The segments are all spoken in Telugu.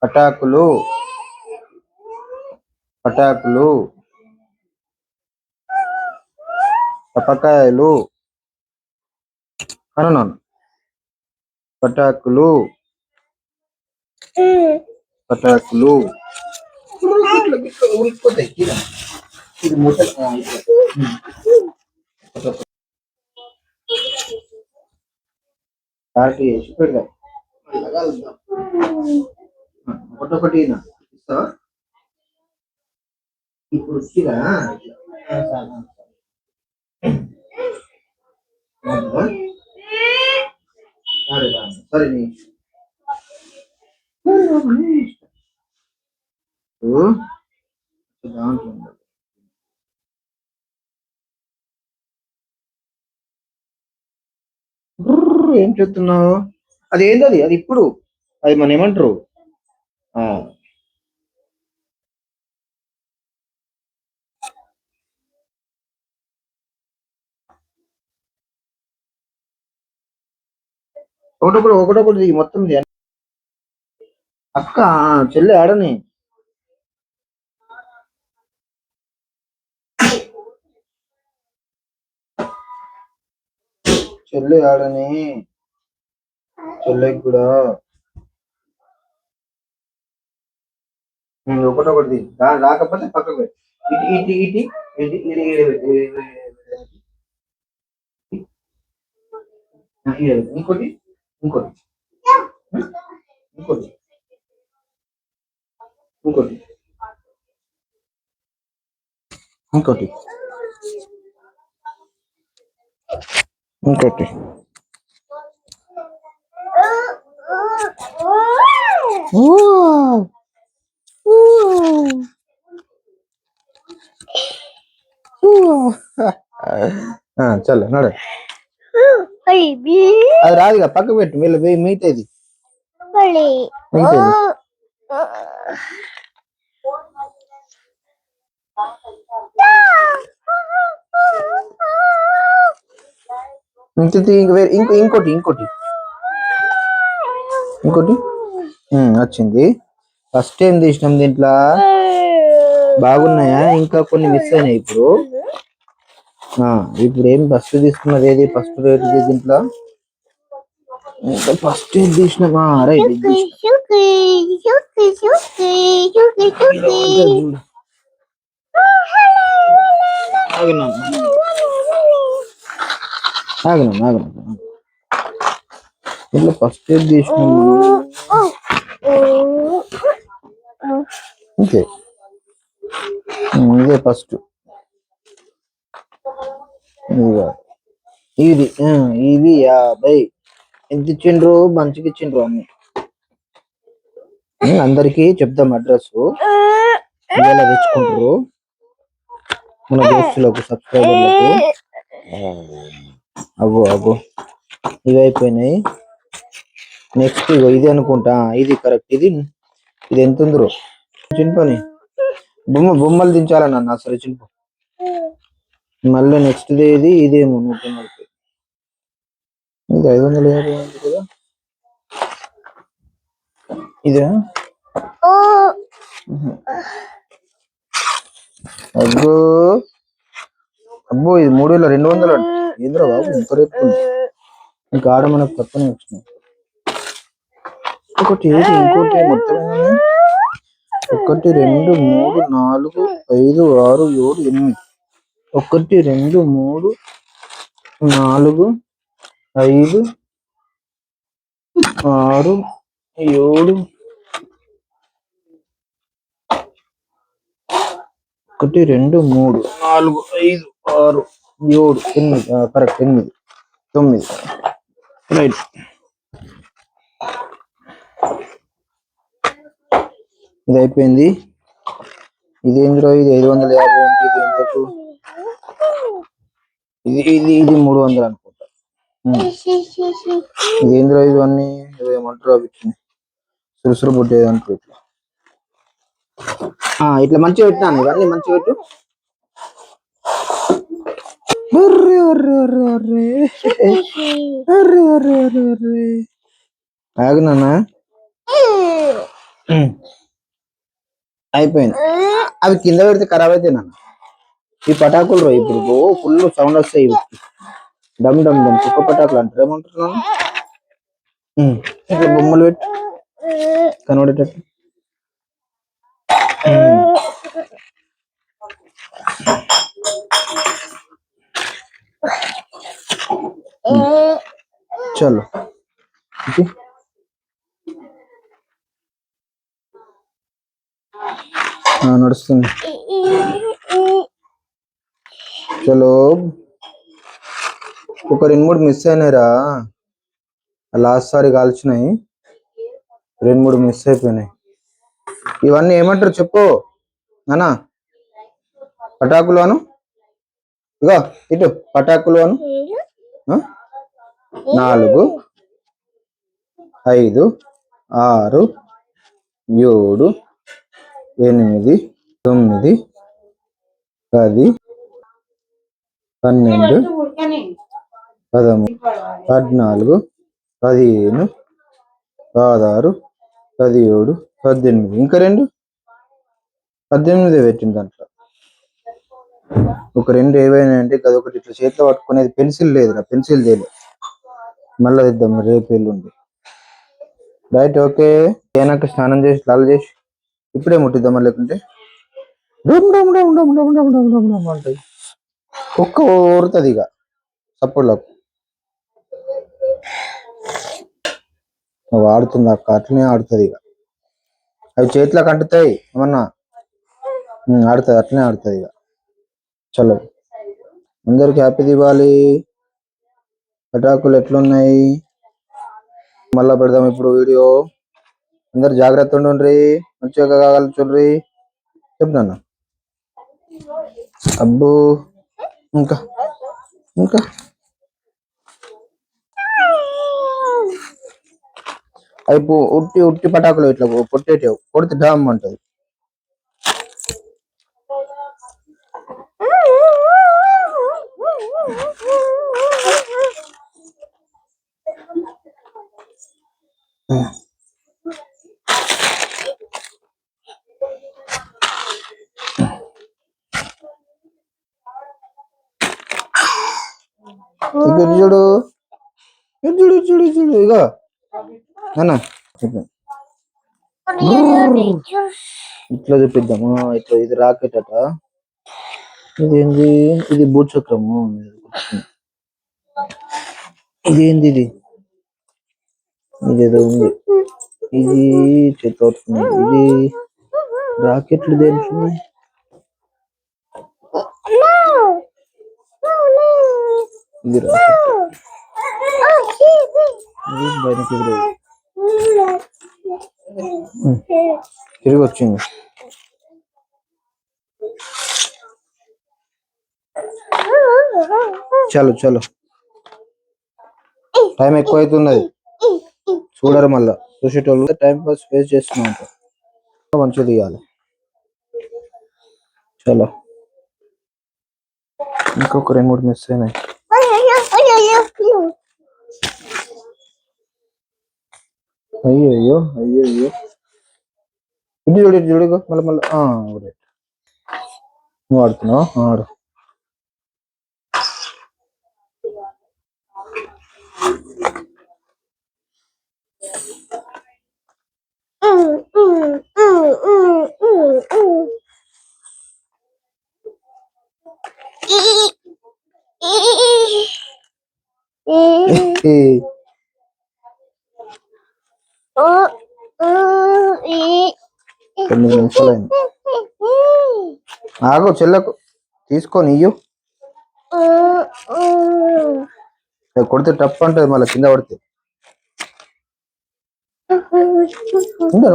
పటాకులు పటాకులు పపకాయలు అను పటాకులు పటాకులు ఇది మూట ఒకటొకటి ఇస్తావా ఇప్పుడు సరే దాంట్లో ఏం చెప్తున్నావు? అది ఏంటది? అది ఇప్పుడు అది మన ఏమంటారు? ఒకటొకటి మొత్తం అక్క చెల్లె ఆడని చెల్లె ఆడని చెల్లెకి కూడా ఒకటొకటి రాకపోతే పక్కకు ఇటు ఇటు ఇటు ఇంకోటి ఇంకోటి ఇంకోటి ఇంకోటి ఇంకోటి ఇంకోటి చలో నడు అది రాదుగా పక్కకు పెట్టు వీళ్ళు మిగతాది ఇంకోటి ఇంకోటి ఇంకోటి వచ్చింది. ఫస్ట్ టైం తీసినాం దీంట్లో బాగున్నాయా? ఇంకా కొన్ని మిస్ అయినాయి. ఇప్పుడు ఏం ఫస్ట్ తీసుకున్నది ఏది? ఫస్ట్ రేట్ దీంట్లో ఫస్ట్ ఏం తీసినామా? రైట్ ఇట్లా ఫస్ట్ ఏం తీసినాము? ఓకే ఇదే ఫస్ట్ ఇది 50 ఎంత ఇచ్చిండ్రు? మంచిగా ఇచ్చిండ్రు అన్ని. అందరికి చెప్దాం అడ్రస్ ఇలా తెచ్చుకుంటారు మన దోస్తులకు సబ్స్క్రైబర్లకు. అగో ఇవి అయిపోయినాయి. నెక్స్ట్ ఇది అనుకుంటా. ఇది కరెక్ట్. ఇది ఎంత ఉందో చింపని బొమ్మలు దించాలన్న అసలు చింపు. మళ్ళీ నెక్స్ట్ ఇది ఇదేమో 140. ఇది 550 కదా. ఇదే అబ్బో ఇది 3200 ఏంద్రా బాబు ఇంత రేపు. ఇంకా ఆడ మనకు తప్పనే వచ్చినాయి. ఇంకోటి మొత్తం 1 2 3 4 5 6 7 8. 1 2 3 4 5 6 7 1 2 3 4 5 6 7 8 కరెక్ట్ 8 9 రైట్. ఇది అయిపోయింది. ఇది ఏంద్రో? ఇది 550 ఇది ఎంతకు? ఇది 300 అనుకుంటా. ఇది ఏంద్రో? ఇవన్నీ ఏమంటారు? అవి సురుసురు పుట్టేది అంటారు. ఇట్లా మంచిగా పెట్టినాను. ఇవన్నీ మంచిగా పెట్టు. ఆగునా అయిపోయింది. అవి కింద పెడితే ఖరాబ్ అయితే నాన్న. ఈ పటాకులు రో ఇప్పుడు ఫుల్ సౌండ్ వస్తాయి. డమ్ డమ్ డమ్ కుక్క పటాకులు అంటారు. ఏమంటున్నాను ఇట్లా బొమ్మలు పెట్టి కనబడేటట్టు. చలో నడుస్తుంది. చలో ఒక 2-3 మిస్ అయినాయిరా. లాస్ట్ సారి కాల్చినాయి, 2-3 మిస్ అయిపోయినాయి. ఇవన్నీ ఏమంటారు చెప్పు నానా? పటాకులు అను. ఇగో ఇటు పటాకులు అను. 4 5 6 7 8 9 10 12 13 14 15 16 17 18 ఇంకా 2 18 పెట్టింది దాంట్లో. ఒక 2 ఏవైనా అంటే అదొకటి ఇట్లా చేతిలో పట్టుకునేది. పెన్సిల్ లేదురా, పెన్సిల్ చేయలేదు. మళ్ళీ ఇద్దాం రేపు ఎల్లుండి. Right okay. ఏనాక స్నానం చేసి లాల్ చేసి ఇప్పుడే ముట్టిద్దామా, లేకుంటే అంటాయి. కుక్క ఊరుతుంది ఇక సపోర్ట్లకు. ఆడుతుంది అక్క, అట్లనే ఆడుతుంది ఇక. అవి చేతిలోకి అంటుతాయి ఏమన్నా ఆడుతుంది, అట్లనే ఆడుతుంది ఇక. చలో అందరికి హ్యాపీ దివాలి. పటాకులు ఎట్లున్నాయి మళ్ళా పెడదాం ఇప్పుడు వీడియో. అందరు జాగ్రత్త ఉండండి, మంచిగా కాగలుచుండ్రి. చెప్తాను అబ్బు. ఇంకా ఇంకా అవి ఉట్టి ఉట్టి పటాకులు ఇట్లా పొట్టేటవు కొడితే డామ్ అంటది. చూడు చూడు చూడు చూడు ఇగో అన్నా ఇట్లా చూపిద్దాము. ఇట్లా ఇది రాకెట్ అట. ఇదేంది? ఇది భూచక్రము. ఇదేంది? ఇదేదో ఉంది. ఇది చెత్తవుతుంది. ఇది రాకెట్లు దేంట్లో? ఇది రాకెట్ తిరిగి వచ్చింది. చలో చలో టైం ఎక్కువ అవుతున్నది. చూడరు మళ్ళా చూసేటోళ్ళు. టైం పాస్ వేస్ట్ చేస్తున్నా ఉంటారు. మంచిగా తీయాలి. చలో ఇంకొక 2-3 మిస్ అయినాయి. అయ్యో అయ్యో అయ్యో. ఇటు చూడు ఇటు చూడు మళ్ళీ మళ్ళీ. నువ్వు ఆడుతున్నావు, ఆడు. కొన్ని నిమిషాలైంది. ఆగు చెల్లకు తీసుకొని ఇయ్యు. కొడితే టప్ అంటది మళ్ళీ కింద పడితే.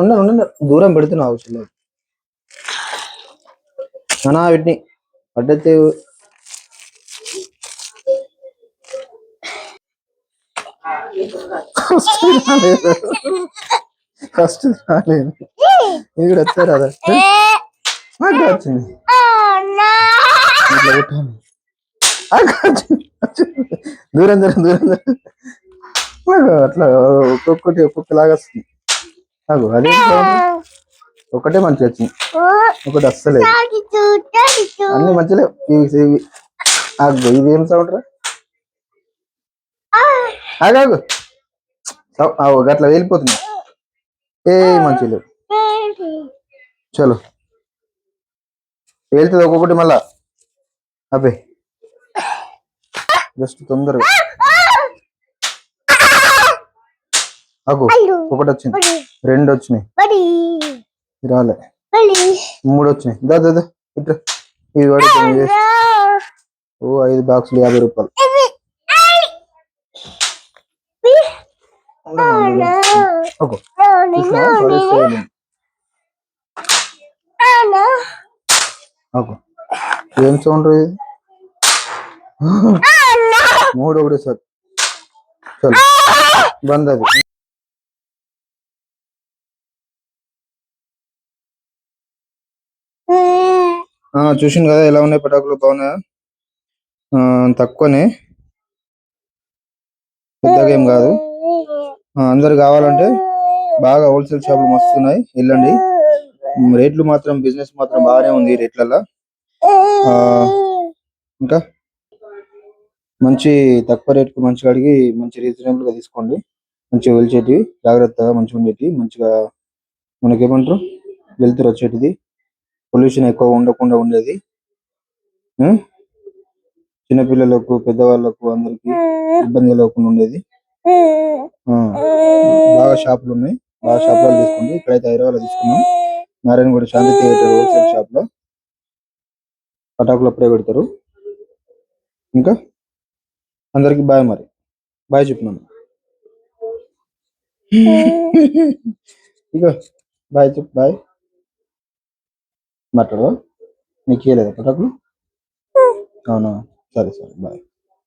ఉండ దూరం పెడుతున్నావు చెల్లె. అనా వీటిని పడ్డతే ఫస్ట్ రాలేదు. ఇది వచ్చారు అదా వచ్చింది. ఇట్లా కొట్టాను. దూరం దూరం దూరం అట్లా ఒక్కొక్కటి ఒక్కొక్కలాగా వస్తుంది. అగో అదే ఒకటే మంచిగా వచ్చింది, ఒకటి అస్సలేదు. అన్ని మంచిలే ఇవి. అగో ఇదేం సౌండ్ రా? ఆగాగు అట్లా వెళ్ళిపోతుంది. ఏ మంచి లేవు. చలో వెళ్తుంది ఒక్కొక్కటి మళ్ళా. అబ్బే జస్ట్ తొందరగా. అగో ఒకటి వచ్చింది, రెండు వచ్చినాయి, రాలే, మూడు వచ్చినాయి. దా దా దా ఇట్లా ఇవి పడుతుంది. ఓ 5 బాక్సులు 50 రూపాయలు. ఓకే ఏం సౌండ్ ఇది? మూడు ఒకటి సార్. చలో బంద్ అది. చూసింది కదా ఎలా ఉన్నాయి పటాకులు, బాగున్నాయా? తక్కువనే, పెద్దగా ఏం కాదు. అందరు కావాలంటే బాగా హోల్సేల్ షాపులు మస్తున్నాయి, వెళ్ళండి. రేట్లు మాత్రం బిజినెస్ మాత్రం బాగానే ఉంది రేట్లలో. ఇంకా మంచి తక్కువ రేటుకు మంచిగా అడిగి మంచి రీజనబుల్ గా తీసుకోండి. మంచిగా వెలిచేటివి, జాగ్రత్తగా మంచిగా ఉండేటివి, మంచిగా మనకేమంటారు వెళ్తురు వచ్చేటిది, పొల్యూషన్ ఎక్కువ ఉండకుండా ఉండేది. చిన్నపిల్లలకు పెద్దవాళ్ళకు అందరికి ఇబ్బంది లేకుండా ఉండేది. బాగా షాపులు ఉన్నాయి, బాగా షాపులు తీసుకోండి. ఇక్కడైతే హైదరాబాద్ లో తీసుకున్నాం, నారాయణగూడ శాంతి థియేటర్ హోల్సేల్ షాప్ లో పటాకులు అప్పుడే పెడతారు. ఇంకా అందరికి బాయ్. మరి బాయ్ చెప్పినాను. ఇక బాయ్ చెప్పు, బాయ్. మాట్లాడవా? నీకు ఇయ్యలేదా పటాకులు? అవునా, సరే సరే బాయ్.